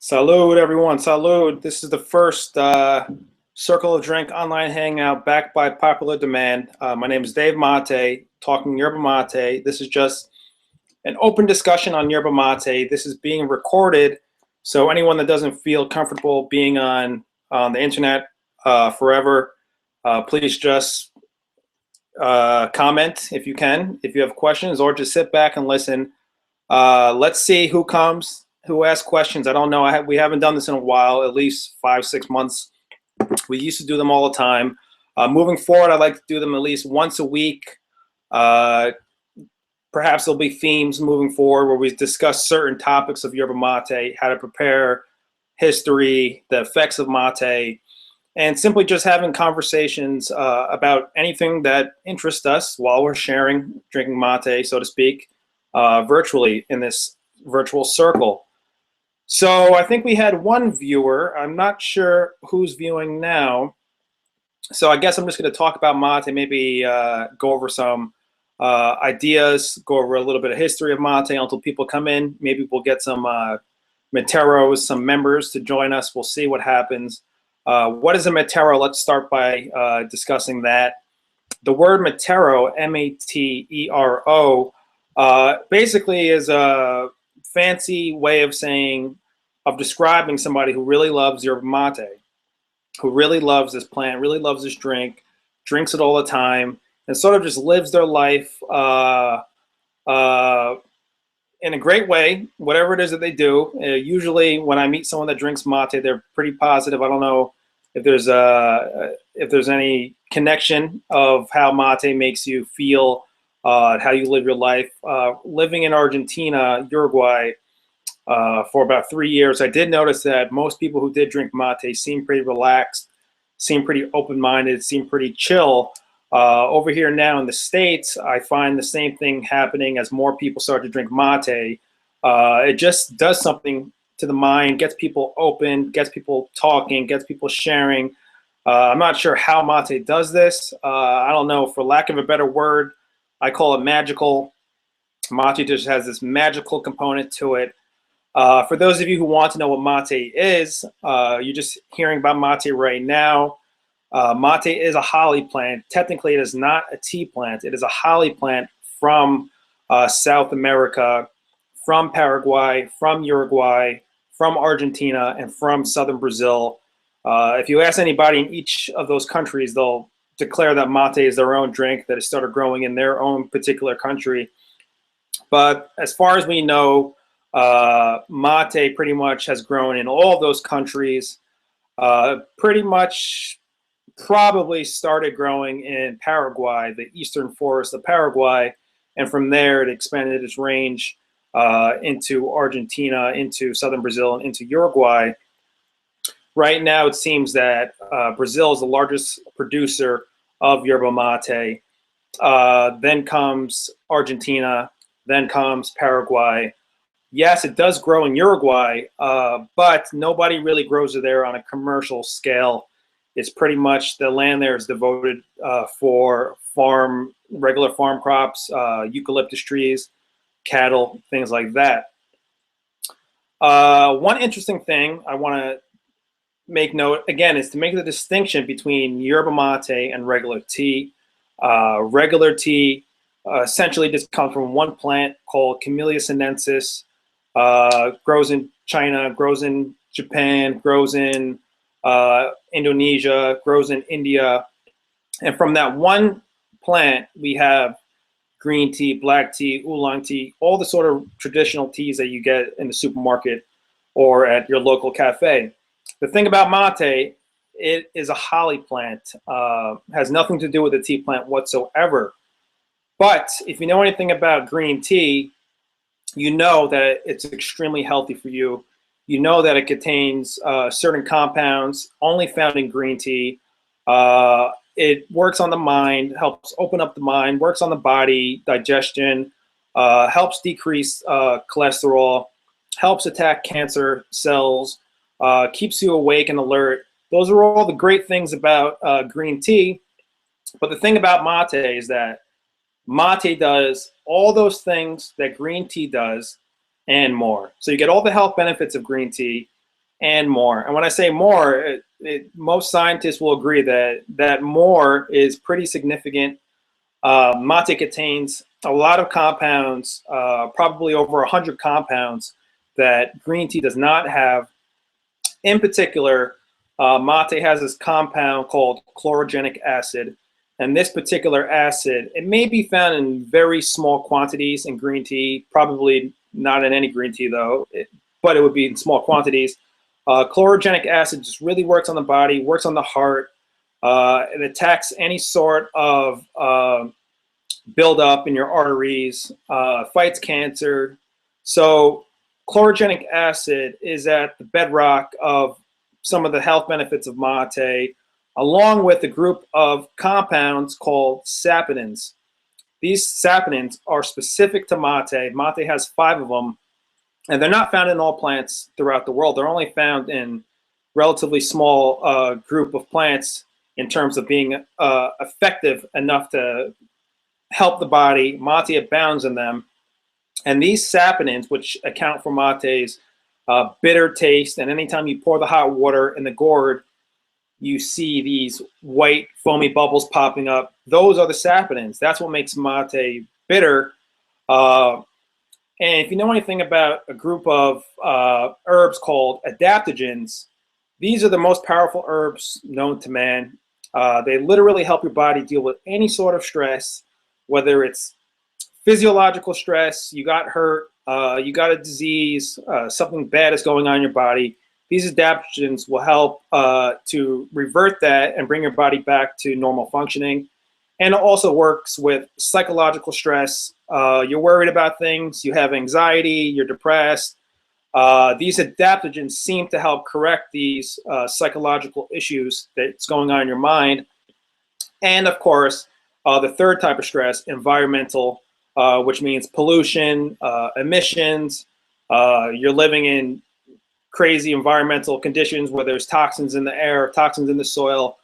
Salud, everyone. Salud. This is the first Circle of Drink online hangout backed by popular demand. My name is Dave Mate, talking yerba mate. This is just an open discussion on yerba mate. This is being recorded, so anyone that doesn't feel comfortable being on the internet forever, please just comment if you can, if you have questions, or just sit back and listen. Let's see who comes, who asks questions. I don't know. We haven't done this in a while, at least 5-6 months. We used to do them all the time. Moving forward, I'd like to do them at least once a week. Perhaps there'll be themes moving forward where we discuss certain topics of yerba mate, how to prepare, history, the effects of mate, and simply just having conversations about anything that interests us while we're sharing, drinking mate, so to speak, virtually in this virtual circle. So I think we had one viewer. I'm not sure who's viewing now. So I guess I'm just going to talk about mate, maybe go over some ideas, go over a little bit of history of mate until people come in. Maybe we'll get some materos, some members to join us. We'll see what happens. What is a matero? Let's start by discussing that. The word matero, M-A-T-E-R-O, basically is a fancy way of describing somebody who really loves yerba mate, who really loves this plant, really loves this drink, drinks it all the time, and sort of just lives their life in a great way, whatever it is that they do. Usually when I meet someone that drinks mate, they're pretty positive. I don't know if there's any connection of how mate makes you feel, how you live your life. Living in Argentina, Uruguay, for about 3 years, I did notice that most people who did drink mate seem pretty relaxed, seem pretty open-minded, seem pretty chill. Over here now in the States, I find the same thing happening as more people start to drink mate. It just does something to the mind, gets people open, gets people talking, gets people sharing. I'm not sure how mate does this. I don't know, for lack of a better word, I call it magical. Mate just has this magical component to it. For those of you who want to know what mate is, you're just hearing about mate right now. Mate is a holly plant. Technically, it is not a tea plant. It is a holly plant from South America, from Paraguay, from Uruguay, from Argentina, and from southern Brazil. If you ask anybody in each of those countries, they'll declare that mate is their own drink, that it started growing in their own particular country. But as far as we know, mate pretty much has grown in all of those countries. Pretty much probably started growing in Paraguay, the eastern forest of Paraguay, and from there it expanded its range into Argentina, into southern Brazil, and into Uruguay. Right now, it seems that Brazil is the largest producer of yerba mate. Then comes Argentina, then comes Paraguay. Yes, it does grow in Uruguay, but nobody really grows it there on a commercial scale. It's pretty much the land there is devoted for regular farm crops, eucalyptus trees, cattle, things like that. One interesting thing I want to make note, again, is to make the distinction between yerba mate and regular tea. Regular tea essentially just comes from one plant called Camellia sinensis, grows in China, grows in Japan, grows in Indonesia, grows in India. And from that one plant, we have green tea, black tea, oolong tea, all the sort of traditional teas that you get in the supermarket or at your local cafe. The thing about mate, it is a holly plant, has nothing to do with the tea plant whatsoever. But if you know anything about green tea, you know that it's extremely healthy for you. You know that it contains certain compounds only found in green tea. It works on the mind, helps open up the mind, works on the body, digestion, helps decrease cholesterol, helps attack cancer cells, keeps you awake and alert. Those are all the great things about green tea. But the thing about mate is that mate does all those things that green tea does and more. So you get all the health benefits of green tea. and more. And when I say more, most scientists will agree that more is pretty significant. Mate contains a lot of compounds, probably over 100 compounds that green tea does not have. In particular, mate has this compound called chlorogenic acid. And this particular acid, it may be found in very small quantities in green tea, probably not in any green tea though, but it would be in small quantities. Chlorogenic acid just really works on the body, works on the heart. It attacks any sort of buildup in your arteries, fights cancer. So chlorogenic acid is at the bedrock of some of the health benefits of mate, along with a group of compounds called saponins. These saponins are specific to mate. Mate has 5 of them, and they're not found in all plants throughout the world. They're only found in relatively small group of plants in terms of being effective enough to help the body. Mate abounds in them. And these saponins, which account for mate's bitter taste, and anytime you pour the hot water in the gourd, you see these white foamy bubbles popping up. Those are the saponins. That's what makes mate bitter. And if you know anything about a group of herbs called adaptogens, these are the most powerful herbs known to man. They literally help your body deal with any sort of stress, whether it's physiological stress, you got hurt, you got a disease, something bad is going on in your body. These adaptogens will help to revert that and bring your body back to normal functioning. And it also works with psychological stress. You're worried about things, you have anxiety, you're depressed. These adaptogens seem to help correct these psychological issues that's going on in your mind. And of course, the third type of stress, environmental, which means pollution, emissions. You're living in crazy environmental conditions where there's toxins in the air, toxins in the soil.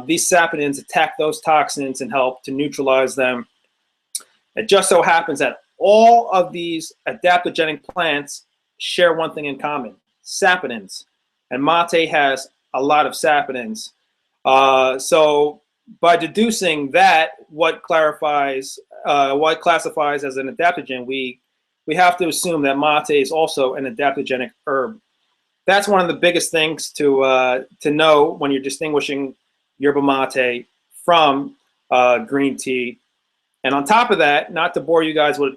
These saponins attack those toxins and help to neutralize them. It just so happens that all of these adaptogenic plants share one thing in common: saponins. And mate has a lot of saponins. So by deducing that, what classifies as an adaptogen, we have to assume that mate is also an adaptogenic herb. That's one of the biggest things to know when you're distinguishing yerba mate from green tea. And on top of that, not to bore you guys with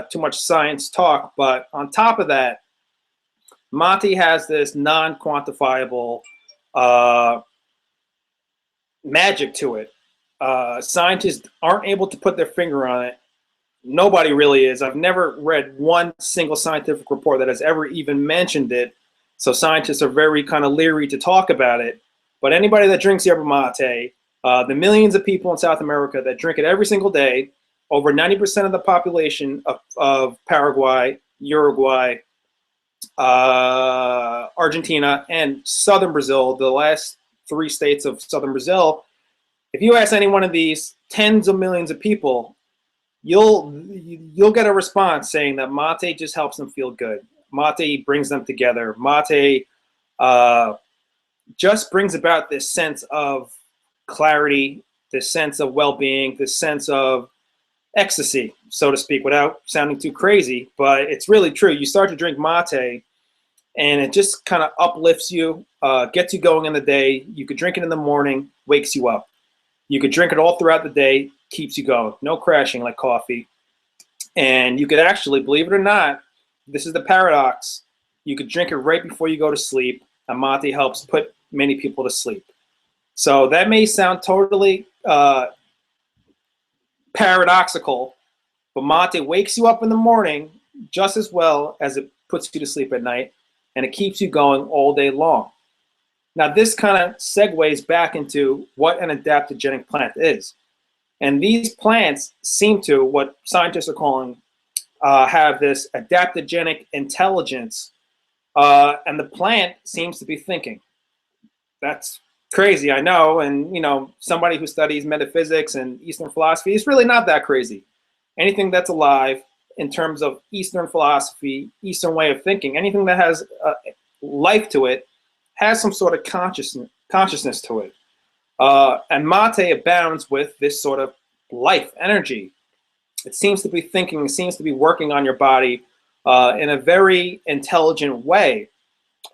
too much science talk, but on top of that, mate has this non-quantifiable magic to it. Scientists aren't able to put their finger on it. Nobody really is. I've never read one single scientific report that has ever even mentioned it. So scientists are very kind of leery to talk about it. But anybody that drinks yerba mate, the millions of people in South America that drink it every single day, over 90% of the population of Paraguay, Uruguay, Argentina, and southern Brazil, the last 3 states of southern Brazil, if you ask any one of these tens of millions of people, you'll get a response saying that mate just helps them feel good. Mate brings them together. Mate just brings about this sense of clarity, this sense of well-being, this sense of ecstasy, so to speak, without sounding too crazy. But it's really true. You start to drink mate, and it just kind of uplifts you, gets you going in the day. You could drink it in the morning, wakes you up. You could drink it all throughout the day, keeps you going. No crashing like coffee. And you could actually, believe it or not, this is the paradox, you could drink it right before you go to sleep, and mate helps put many people to sleep. So that may sound totally paradoxical, but mate wakes you up in the morning just as well as it puts you to sleep at night, and it keeps you going all day long. Now, this kind of segues back into what an adaptogenic plant is. And these plants seem to, what scientists are calling, have this adaptogenic intelligence, and the plant seems to be thinking. That's crazy, I know. And, you know, somebody who studies metaphysics and Eastern philosophy, is really not that crazy. Anything that's alive in terms of Eastern philosophy, Eastern way of thinking, anything that has life to it, has some sort of consciousness to it. And mate abounds with this sort of life energy. It seems to be thinking, it seems to be working on your body in a very intelligent way.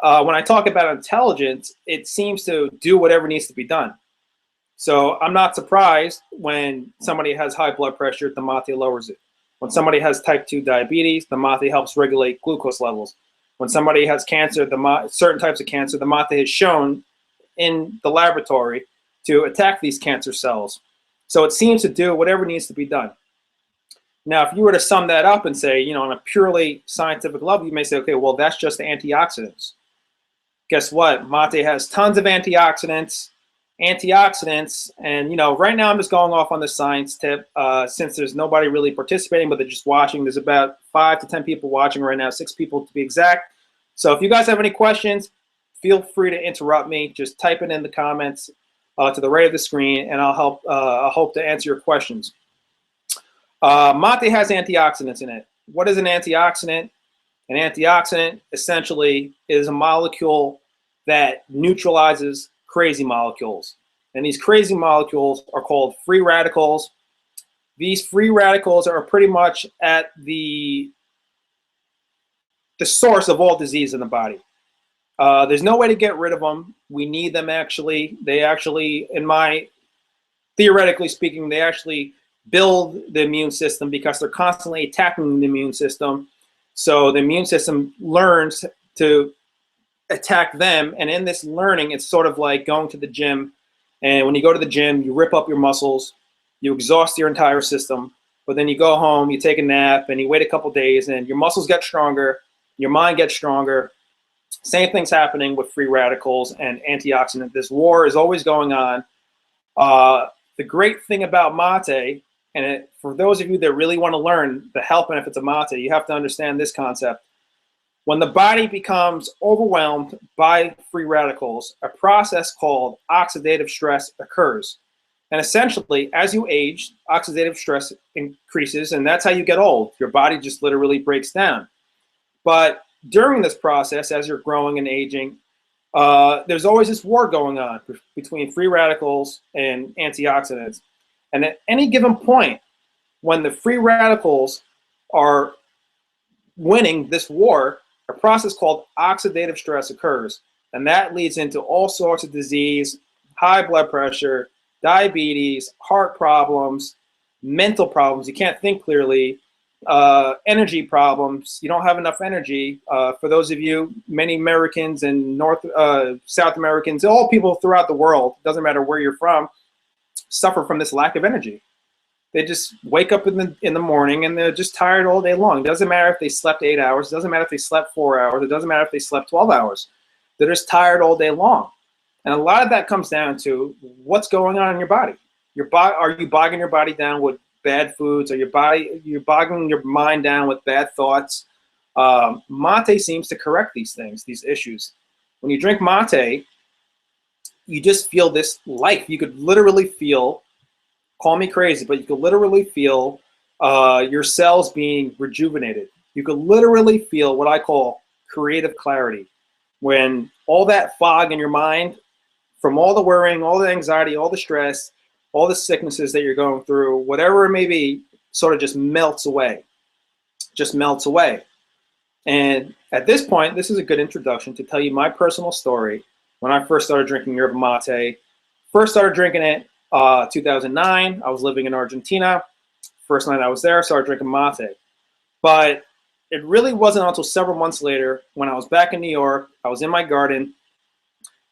When I talk about intelligence, it seems to do whatever needs to be done. So I'm not surprised when somebody has high blood pressure, the mate lowers it. When somebody has type 2 diabetes, the mate helps regulate glucose levels. When somebody has cancer, certain types of cancer, the mate is shown in the laboratory to attack these cancer cells. So it seems to do whatever needs to be done. Now, if you were to sum that up and say, on a purely scientific level, you may say, okay, well, that's just antioxidants. Guess what? Mate has tons of antioxidants, and right now I'm just going off on the science tip since there's nobody really participating, but they're just watching. There's about 5 to 10 people watching right now, 6 people to be exact. So if you guys have any questions, feel free to interrupt me. Just type it in the comments to the right of the screen, and I'll hope to answer your questions. Mate has antioxidants in it. What is an antioxidant? An antioxidant essentially is a molecule that neutralizes crazy molecules. And these crazy molecules are called free radicals. These free radicals are pretty much at the source of all disease in the body. There's no way to get rid of them. We need them actually. They actually, theoretically speaking, they actually build the immune system because they're constantly attacking the immune system. So the immune system learns to attack them. And in this learning, it's sort of like going to the gym. And when you go to the gym, you rip up your muscles, you exhaust your entire system, but then you go home, you take a nap, and you wait a couple days, and your muscles get stronger, your mind gets stronger. Same thing's happening with free radicals and antioxidants. This war is always going on. The great thing about mate, and for those of you that really want to learn the health benefits of mate, you have to understand this concept. When the body becomes overwhelmed by free radicals, a process called oxidative stress occurs. And essentially, as you age, oxidative stress increases, and that's how you get old. Your body just literally breaks down. But during this process, as you're growing and aging, there's always this war going on between free radicals and antioxidants. And at any given point, when the free radicals are winning this war, a process called oxidative stress occurs. And that leads into all sorts of disease, high blood pressure, diabetes, heart problems, mental problems. You can't think clearly, energy problems. You don't have enough energy. For those of you, many Americans and South Americans, all people throughout the world, doesn't matter where you're from, suffer from this lack of energy. They just wake up in the morning and they're just tired all day long. It doesn't matter if they slept 8 hours. It doesn't matter if they slept 4 hours. It doesn't matter if they slept 12 hours. They're just tired all day long. And a lot of that comes down to what's going on in your body. Are you bogging your body down with bad foods? Are you bogging your mind down with bad thoughts? Mate seems to correct these things, these issues. When you drink mate, you just feel this life. You could literally feel, call me crazy, but you could literally feel your cells being rejuvenated. You could literally feel what I call creative clarity. When all that fog in your mind, from all the worrying, all the anxiety, all the stress, all the sicknesses that you're going through, whatever it may be, sort of just melts away. Just melts away. And at this point, this is a good introduction to tell you my personal story. When I first started drinking yerba mate, first started drinking it 2009. I was living in Argentina. First night I was there, started drinking mate. But it really wasn't until several months later when I was back in New York, I was in my garden,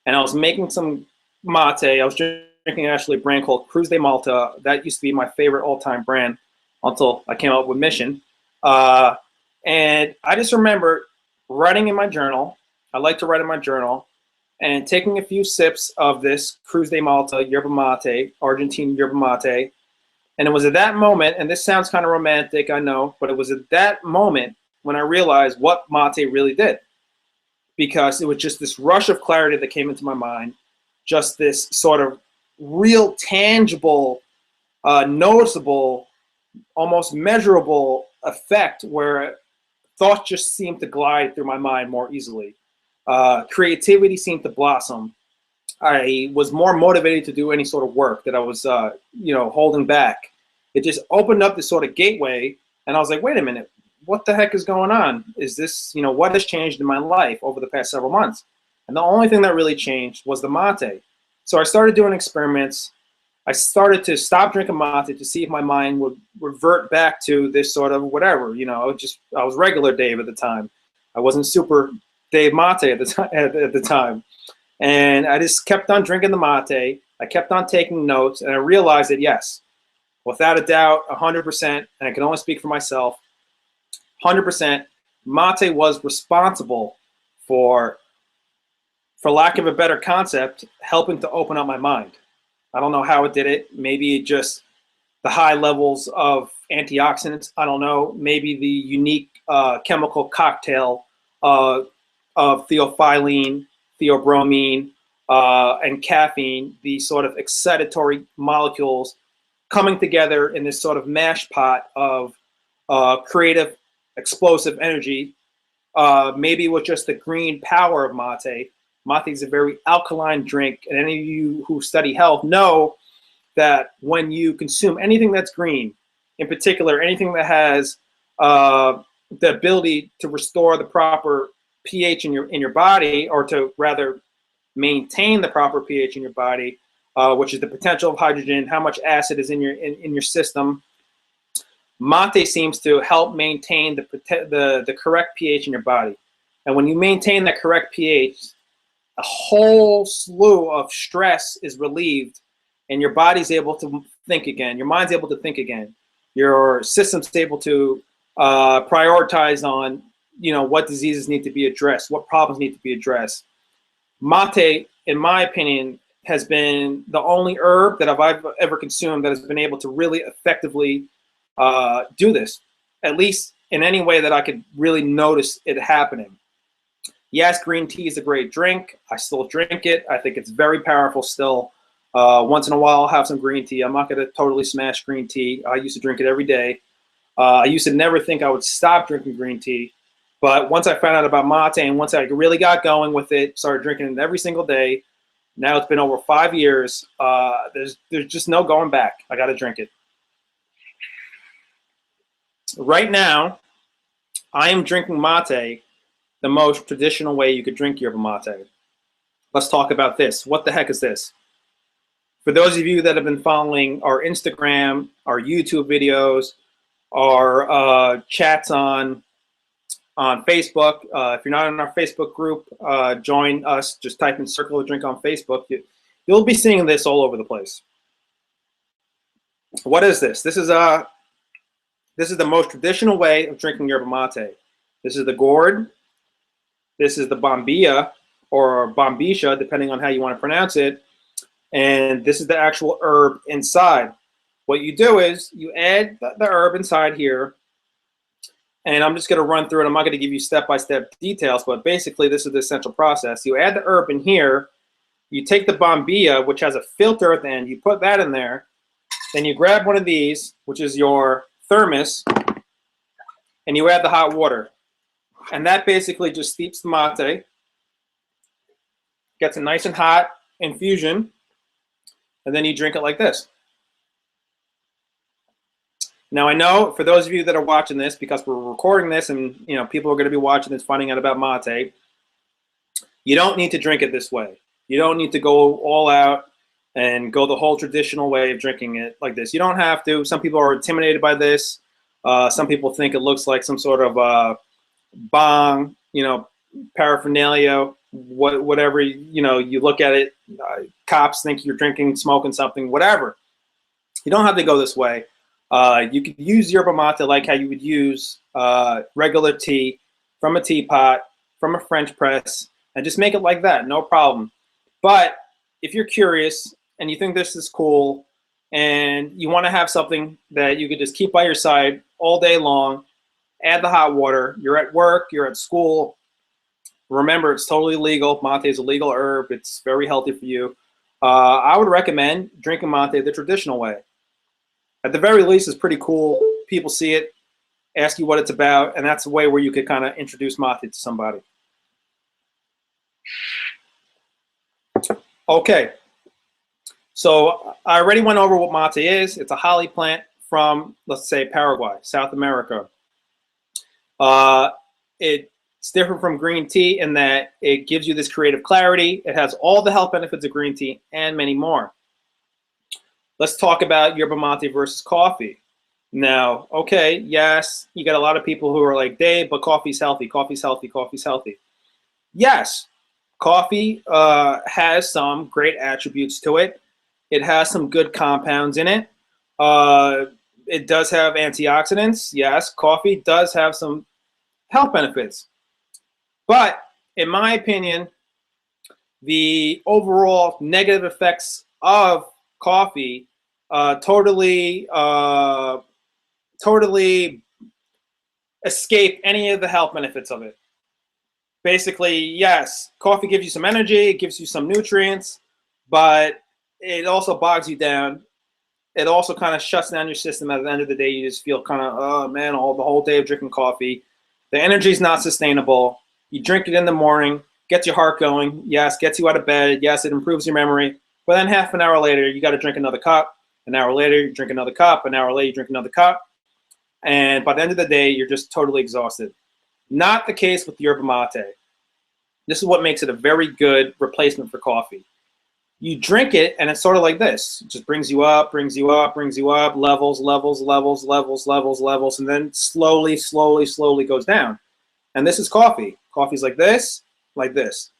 and I was making some mate. I was drinking actually a brand called Cruz de Malta. That used to be my favorite all-time brand until I came up with Mission. And I just remember writing in my journal. I like to write in my journal, and taking a few sips of this Cruz de Malta yerba mate, Argentine yerba mate. And it was at that moment, and this sounds kind of romantic, I know, but it was at that moment when I realized what mate really did. Because it was just this rush of clarity that came into my mind, just this sort of real tangible, noticeable, almost measurable effect where thoughts just seemed to glide through my mind more easily. Creativity seemed to blossom. I was more motivated to do any sort of work that I was, holding back. It just opened up this sort of gateway, and I was like, wait a minute, what the heck is going on? Is this, what has changed in my life over the past several months? And the only thing that really changed was the mate. So I started doing experiments. I started to stop drinking mate to see if my mind would revert back to this sort of whatever, I was regular Dave at the time. I wasn't super Dave Mate at the time. And I just kept on drinking the mate. I kept on taking notes, and I realized that, yes, without a doubt, 100%, and I can only speak for myself, 100%, mate was responsible for lack of a better concept, helping to open up my mind. I don't know how it did it. Maybe just the high levels of antioxidants. I don't know. Maybe the unique chemical cocktail of theophylline, theobromine, and caffeine, these sort of excitatory molecules coming together in this sort of mash pot of creative, explosive energy. Maybe with just the green power of mate. Mate is a very alkaline drink, and any of you who study health know that when you consume anything that's green, in particular, anything that has the ability to restore the proper pH in your body, or to rather maintain the proper pH in your body, which is the potential of hydrogen, how much acid is in your system. Mate seems to help maintain the correct pH in your body. And when you maintain that correct pH, a whole slew of stress is relieved, and your body's able to think again. Your mind's able to think again. Your system's able to prioritize on, what diseases need to be addressed, what problems need to be addressed. Mate, in my opinion, has been the only herb that I've ever consumed that has been able to really effectively do this, at least in any way that I could really notice it happening. Yes, green tea is a great drink. I still drink it. I think it's very powerful still. Once in a while, I'll have some green tea. I'm not going to totally smash green tea. I used to drink it every day. I used to never think I would stop drinking green tea. But once I found out about mate, and once I really got going with it, started drinking it every single day, now it's been over 5 years. There's just no going back. I got to drink it. Right now, I am drinking mate the most traditional way you could drink yerba mate. Let's talk about this. What the heck is this? For those of you that have been following our Instagram, our YouTube videos, our chats on Facebook, if you're not in our Facebook group, join us. Just type in Circle of Drink on Facebook. You'll be seeing this all over the place. What is this? This is the most traditional way of drinking yerba mate. This is the gourd. This is the bombilla, or bombisha, depending on how you want to pronounce it. And this is the actual herb inside. What you do is you add the herb inside here. And I'm just going to run through it. I'm not going to give you step-by-step details, but basically this is the essential process. You add the herb in here. You take the bombilla, which has a filter at the end. You put that in there. Then you grab one of these, which is your thermos, and you add the hot water. And that basically just steeps the mate, gets a nice and hot infusion, and then you drink it like this. Now, I know for those of you that are watching this, because we're recording this and people are going to be watching this, finding out about mate, you don't need to drink it this way. You don't need to go all out and go the whole traditional way of drinking it like this. You don't have to. Some people are intimidated by this. Some people think it looks like some sort of bong, paraphernalia, whatever, you look at it, cops think you're drinking, smoking something, whatever. You don't have to go this way. You could use yerba mate like how you would use regular tea from a teapot, from a French press, and just make it like that, no problem. But if you're curious and you think this is cool and you want to have something that you could just keep by your side all day long, add the hot water. You're at work, you're at school. Remember, it's totally legal. Mate is a legal herb. It's very healthy for you. I would recommend drinking mate the traditional way. At the very least, it's pretty cool. People see it, ask you what it's about, and that's a way where you could kind of introduce mate to somebody. Okay, so I already went over what mate is. It's a holly plant from, let's say, Paraguay, South America. Uh, it's different from green tea in that it gives you this creative clarity. It has all the health benefits of green tea and many more. Let's talk about yerba mate versus coffee. Now, okay, yes, you got a lot of people who are like, Dave, but coffee's healthy, coffee's healthy, coffee's healthy. Yes, coffee has some great attributes to it. It has some good compounds in it. It does have antioxidants. Yes, coffee does have some health benefits. But in my opinion, the overall negative effects of coffee totally escape any of the health benefits of it. Basically, yes, coffee gives you some energy, it gives you some nutrients, but it also bogs you down. It also kind of shuts down your system. At the end of the day, you just feel kind of, oh man, the whole day of drinking coffee. The energy is not sustainable. You drink it in the morning, gets your heart going. Yes, gets you out of bed. Yes, it improves your memory. But then half an hour later, you got to drink another cup. An hour later, you drink another cup. An hour later, you drink another cup. And by the end of the day, you're just totally exhausted. Not the case with yerba mate. This is what makes it a very good replacement for coffee. You drink it, and it's sort of like this. It just brings you up, brings you up, brings you up, levels, levels, levels, levels, levels, levels, and then slowly, slowly, slowly goes down. And this is coffee. Coffee's like this,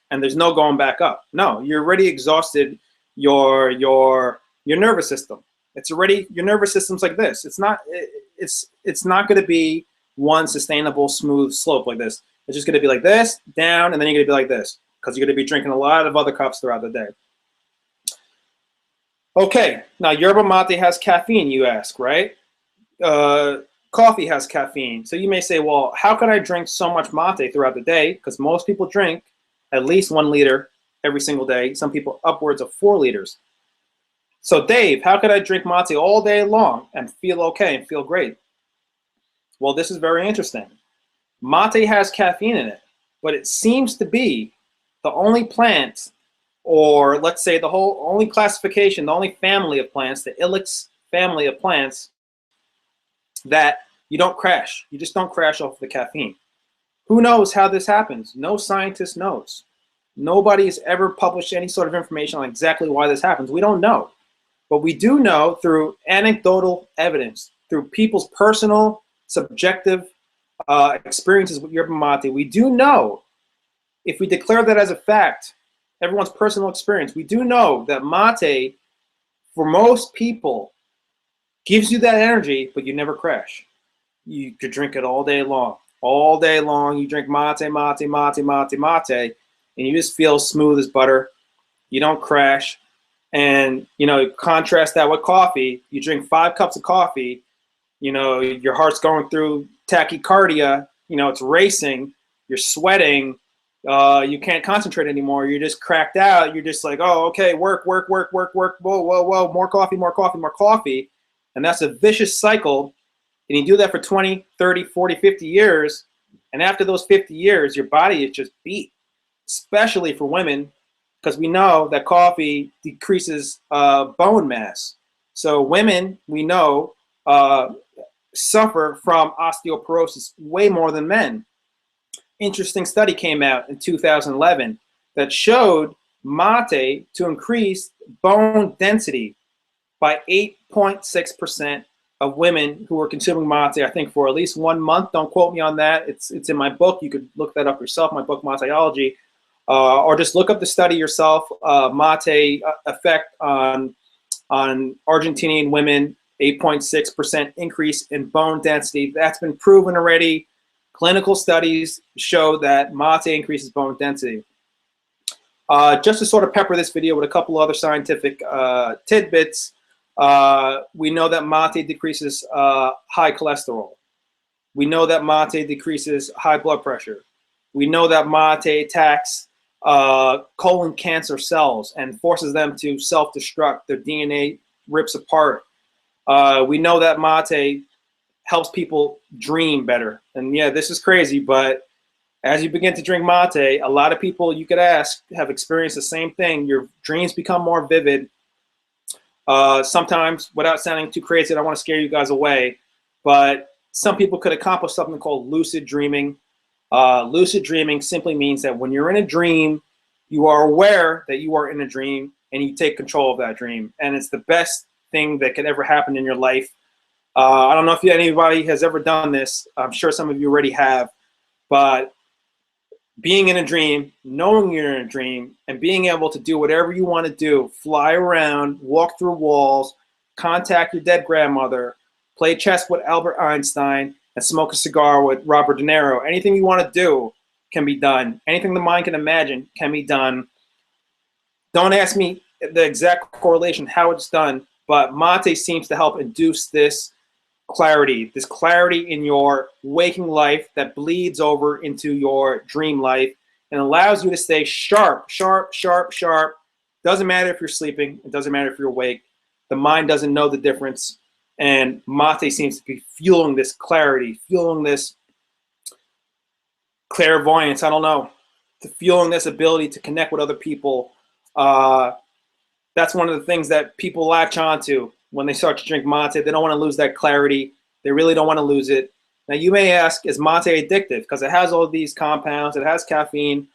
and there's no going back up. No, you're already exhausted your nervous system. It's already, your nervous system's like this. It's not going to be one sustainable, smooth slope like this. It's just going to be like this, down, and then you're going to be like this because you're going to be drinking a lot of other cups throughout the day. Okay, now yerba mate has caffeine, you ask, right? Coffee has caffeine. So you may say, well, how can I drink so much mate throughout the day? Because most people drink at least 1 liter every single day. Some people upwards of 4 liters. So Dave, how could I drink mate all day long and feel okay and feel great? Well, this is very interesting. Mate has caffeine in it, but it seems to be the only plant, or let's say the only classification, the only family of plants, the Ilex family of plants, that you don't crash. You just don't crash off the caffeine. Who knows how this happens? No scientist knows. Nobody has ever published any sort of information on exactly why this happens. We don't know. But we do know through anecdotal evidence, through people's personal, subjective experiences with yerba mate, we do know, if we declare that as a fact, everyone's personal experience, we do know that mate, for most people, gives you that energy, but you never crash. You could drink it all day long. All day long, you drink mate, mate, mate, mate, mate, and you just feel smooth as butter. You don't crash. And, you know, contrast that with coffee. You drink 5 cups of coffee, you know, your heart's going through tachycardia, you know, it's racing, you're sweating, you can't concentrate anymore. You're just cracked out. You're just like, oh, okay, work, work, work, work, work, whoa, whoa, whoa, more coffee, more coffee, more coffee. And that's a vicious cycle. And you do that for 20, 30, 40, 50 years. And after those 50 years, your body is just beat, especially for women, because we know that coffee decreases bone mass. So women, we know, suffer from osteoporosis way more than men. Interesting study came out in 2011 that showed mate to increase bone density by 8.6% of women who were consuming mate, I think, for at least 1 month. Don't quote me on that. It's in my book. You could look that up yourself, my book, Mateology, or just look up the study yourself, mate effect on Argentinian women, 8.6% increase in bone density. That's been proven already. Clinical studies show that mate increases bone density. Just to sort of pepper this video with a couple other scientific tidbits, we know that mate decreases high cholesterol. We know that mate decreases high blood pressure. We know that mate attacks colon cancer cells and forces them to self-destruct. Their DNA rips apart. We know that mate helps people dream better. And yeah, this is crazy, but As you begin to drink mate, a lot of people you could ask have experienced the same thing. Your dreams become more vivid. Sometimes, without sounding too crazy, I don't want to scare you guys away, but some people could accomplish something called lucid dreaming. Lucid dreaming simply means that when you're in a dream, you are aware that you are in a dream and you take control of that dream. And it's the best thing that could ever happen in your life. I don't know if anybody has ever done this. I'm sure some of you already have, but being in a dream, knowing you're in a dream, and being able to do whatever you want to do, fly around, walk through walls, contact your dead grandmother, play chess with Albert Einstein, and smoke a cigar with Robert De Niro. Anything you want to do can be done. Anything the mind can imagine can be done. Don't ask me the exact correlation, how it's done, but mate seems to help induce this clarity in your waking life that bleeds over into your dream life and allows you to stay sharp, sharp, sharp, sharp. Doesn't matter if you're sleeping. It doesn't matter if you're awake. The mind doesn't know the difference. And mate seems to be fueling this clarity, fueling this clairvoyance, I don't know, fueling this ability to connect with other people. That's one of the things that people latch onto when they start to drink mate. They don't want to lose that clarity. They really don't want to lose it. Now, you may ask, is mate addictive? Because it has all these compounds. It has caffeine.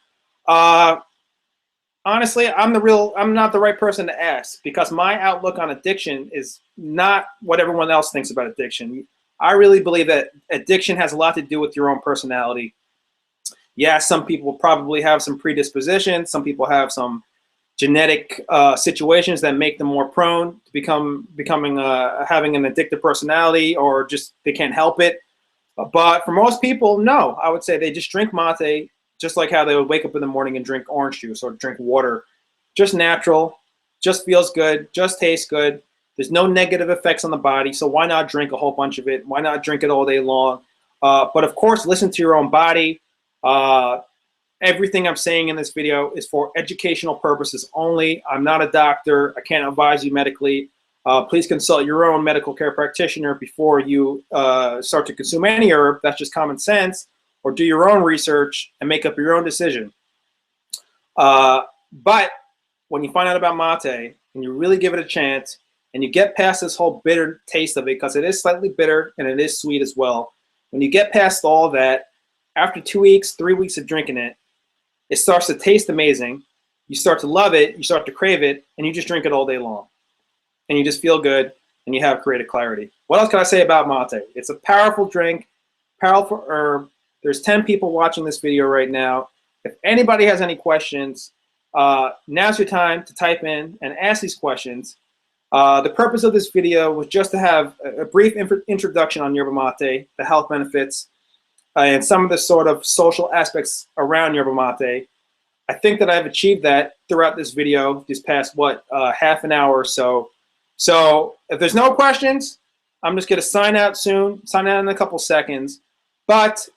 Honestly, I'm not the right person to ask, because my outlook on addiction is not what everyone else thinks about addiction. I really believe that addiction has a lot to do with your own personality. Yeah, some people probably have some predispositions. Some people have some genetic situations that make them more prone to having an addictive personality, or just they can't help it. But for most people, no, I would say they just drink mate just like how they would wake up in the morning and drink orange juice or drink water. Just natural, just feels good, just tastes good. There's no negative effects on the body, so why not drink a whole bunch of it? Why not drink it all day long? But of course, listen to your own body. Everything I'm saying in this video is for educational purposes only. I'm not a doctor. I can't advise you medically. Please consult your own medical care practitioner before you start to consume any herb. That's just common sense. Or do your own research and make up your own decision. But when you find out about mate and you really give it a chance and you get past this whole bitter taste of it, because it is slightly bitter and it is sweet as well. When you get past all that, after 2 weeks, 3 weeks of drinking it, it starts to taste amazing. You start to love it, you start to crave it, and you just drink it all day long. And you just feel good, and you have creative clarity. What else can I say about mate? It's a powerful drink, powerful herb. There's 10 people watching this video right now. If anybody has any questions, now's your time to type in and ask these questions. The purpose of this video was just to have a brief introduction on yerba mate, the health benefits, and some of the sort of social aspects around yerba mate. I think that I've achieved that throughout this video, this past, half an hour or so. So if there's no questions, I'm just gonna sign out soon, sign out in a couple seconds. But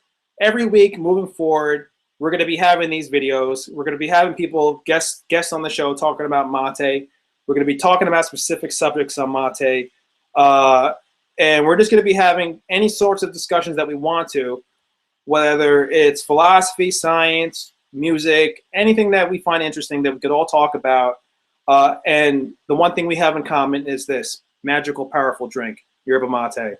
every week moving forward, we're gonna be having these videos. We're gonna be having people, guests on the show talking about mate. We're gonna be talking about specific subjects on mate. And we're just gonna be having any sorts of discussions that we want to, whether it's philosophy, science, music, anything that we find interesting that we could all talk about. And the one thing we have in common is this magical, powerful drink, yerba mate.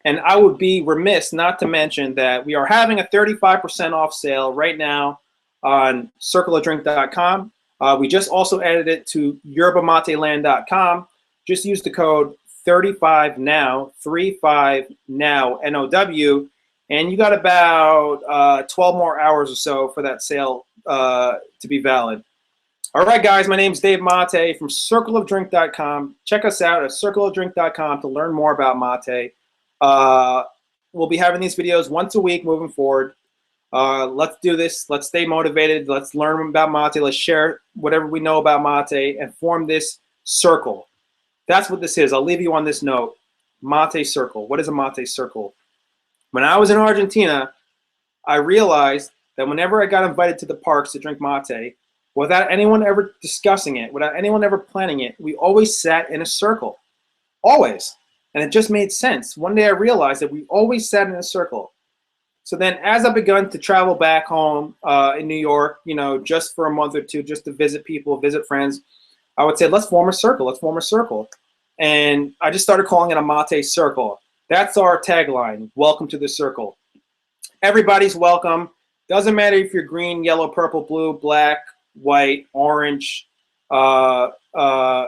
And I would be remiss not to mention that we are having a 35% off sale right now on circleofdrink.com. We just also added it to yerbamateland.com. Just use the code 35NOW, 35NOW, N-O-W, and you got about 12 more hours or so for that sale to be valid. All right, guys, my name is Dave Mate from circleofdrink.com. Check us out at circleofdrink.com to learn more about mate. We'll be having these videos once a week moving forward. Let's do this. Let's stay motivated. Let's learn about mate. Let's share whatever we know about mate and form this circle. That's what this is. I'll leave you on this note. Mate circle. What is a mate circle? When I was in Argentina, I realized that whenever I got invited to the parks to drink mate, without anyone ever discussing it, without anyone ever planning it, we always sat in a circle. Always. And it just made sense. One day I realized that we always sat in a circle. So then as I've begun to travel back home in New York, you know, just for a month or two, just to visit people, visit friends, I would say, let's form a circle. Let's form a circle. And I just started calling it a mate circle. That's our tagline. Welcome to the circle. Everybody's welcome. Doesn't matter if you're green, yellow, purple, blue, black, white, orange, uh, uh,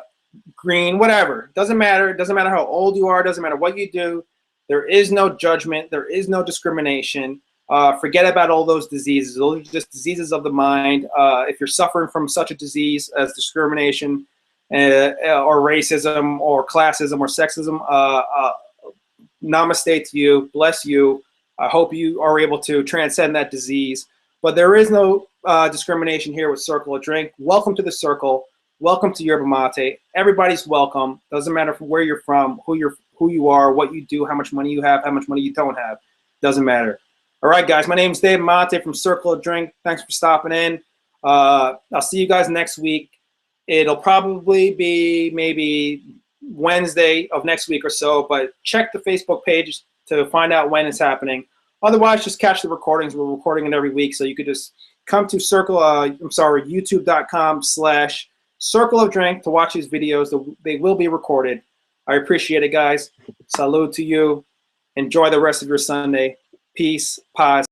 green, whatever. Doesn't matter. It doesn't matter how old you are. Doesn't matter what you do. There is no judgment. There is no discrimination. Forget about all those diseases. Those are just diseases of the mind. If you're suffering from such a disease as discrimination or racism or classism or sexism, namaste to you. Bless you. I hope you are able to transcend that disease. But there is no discrimination here with Circle of Drink. Welcome to the circle. Welcome to Yerba Mate. Everybody's welcome. Doesn't matter from where you're from, who you are, what you do, how much money you have, how much money you don't have. Doesn't matter. All right, guys. My name is Dave Mate from Circle of Drink. Thanks for stopping in. I'll see you guys next week. It'll probably be maybe Wednesday of next week or so, but check the Facebook page to find out when it's happening. Otherwise, just catch the recordings. We're recording it every week, so you could just come to YouTube.com/Circle of Drink to watch these videos. They will be recorded. I appreciate it, guys. Salud to you. Enjoy the rest of your Sunday. Peace, paz.